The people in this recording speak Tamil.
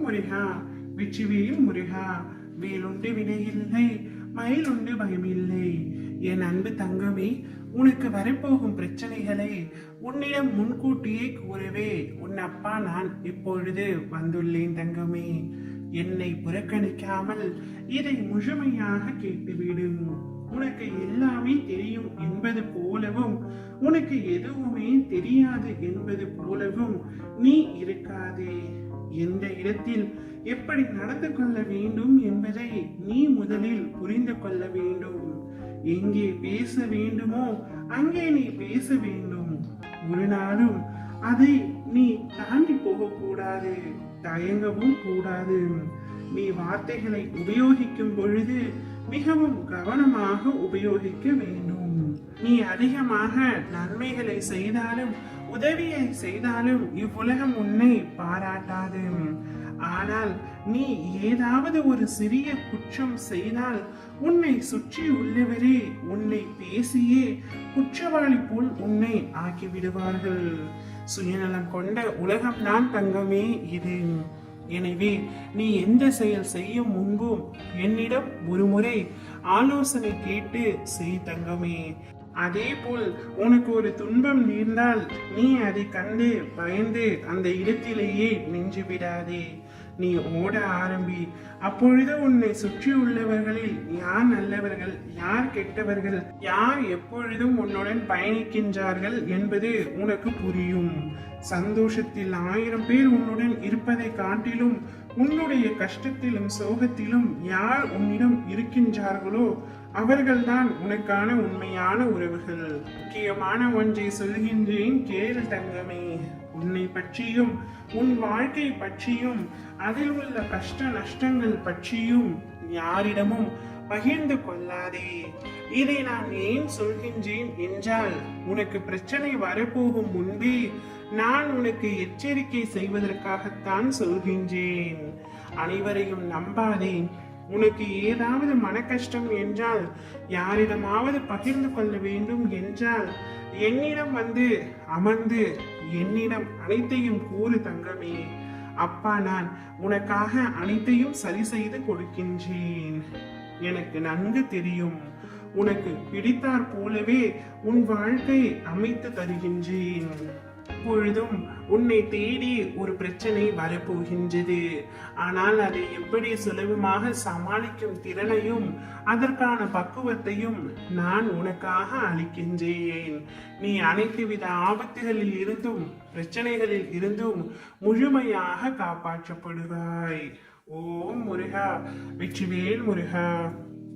முருகா வெற்றிவேல் முருகா. வேலுண்டு வினையில்லை, மயிலுண்டு பயமில்லை. என் அன்பு தங்கமே, உனக்கு வரப்போகும் பிரச்சனைகளை உன்னிடம் முன்கூட்டியே கூறவே உன் அப்பா நான் இப்பொழுது வந்துள்ளேன் தங்கமே. என்னை புறக்கணிக்காமல் இதை முழுமையாக கேட்டுவிடும். உனக்கு எல்லாமே தெரியும் என்பது போலவும் உனக்கு எதுவுமே தெரியாது என்பது போலவும் நீ இருக்காதே. எந்த இடத்தில் எப்படி நடந்து கொள்ள வேண்டும் என்பதை நீ முதலில் புரிந்து கொள்ள வேண்டும். எங்கே பேச வேண்டுமோ அங்கே நீ பேச வேண்டும். ஒரு நாளும் அதை நீ தாண்டி போகக்கூடாது, தயங்கவும் கூடாது. நீ வார்த்தைகளை உபயோகிக்கும் பொழுது மிகவும் கவனமாக உபயோகிக்க வேண்டும். நீ அதிகமாக நன்மைகளை செய்தாலும் உதவியை செய்தாலும் இவ்வுலகம் உன்னை பாராட்டாது. ஆனால் நீ ஏதாவது ஒரு சிறிய குற்றம் செய்தால் உன்னை சுற்றி உள்ளவரே உன்னை பேசியே குற்றவாளி போல் உன்னை ஆக்கிவிடுவார்கள். சுயநலம் கொண்ட உலகம்தான் தங்கமே இது. எனவே நீ எந்த செயல் செய்யும் முன்பும் என்னிடம் ஒரு முறை ஆலோசனை கேட்டு செய் தங்கமே. அதே போல் உனக்கு ஒரு துன்பம் நேர்ந்தால் நீ அதை கண்டு பயந்து அந்த இடத்திலேயே நின்று விடாதே. நீ ஓட ஆரம்பி. அப்பொழுது உன்னை சுற்றி உள்ளவர்களில் யார் நல்லவர்கள், யார் கெட்டவர்கள், யார் எப்பொழுதும் உன்னுடன் பயணிக்கின்றார்கள் என்பது உனக்கு புரியும். சந்தோஷத்தில் 1000 பேர் உன்னுடன் இருப்பதை காட்டிலும் உன்னுடைய கஷ்டத்திலும் சோகத்திலும் யார் உன்னிடம் இருக்கின்றார்களோ அவர்கள்தான் உனக்கான உண்மையான உறவுகள். முக்கியமான ஒன்றை சொல்கின்றேன் கேள் தங்கமே. உன்னை பற்றியும் உன் வாழ்க்கை பற்றியும் அதில் உள்ள கஷ்ட நஷ்டங்கள் பற்றியும் யாரிடமும் பகிர்ந்து கொள்ளாதே. இதை நான் ஏன் சொல்கின்றேன் என்றால், உனக்கு பிரச்சனை வரப்போகும் முன்பே நான் உனக்கு எச்சரிக்கை செய்வதற்காகத்தான் சொல்கின்றேன். அனைவரையும் நம்பாதே. உனக்கு ஏதாவது மன கஷ்டம் என்றால், யாரிடமாவது பகிர்ந்து கொள்ள வேண்டும் என்றால் என்னிடம் வந்து அமர்ந்து என்னிடம் அனைத்தையும் கூறு தங்கமே. அப்பா நான் உனக்காக அனைத்தையும் சரி செய்து கொடுக்கின்றேன். எனக்கு நன்கு தெரியும். உனக்கு பிடித்தாற் போலவே உன் வாழ்க்கை அமைத்து தருகின்றேன். எப்பொழுதும் உன்னை தேடி ஒரு பிரச்சனை வரப்போகின்றது. ஆனால் அதை எப்படி சுலபமாக சமாளிக்கும் திறனையும் அதற்கான பக்குவத்தையும் நான் உனக்காக அளிக்கின்றேன். நீ அனைத்து வித ஆபத்துகளில் இருந்தும் பிரச்சனைகளில் இருந்தும் முழுமையாக காப்பாற்றப்படுவாய். ஓம் முருகா வெற்றிவேல் முருகா.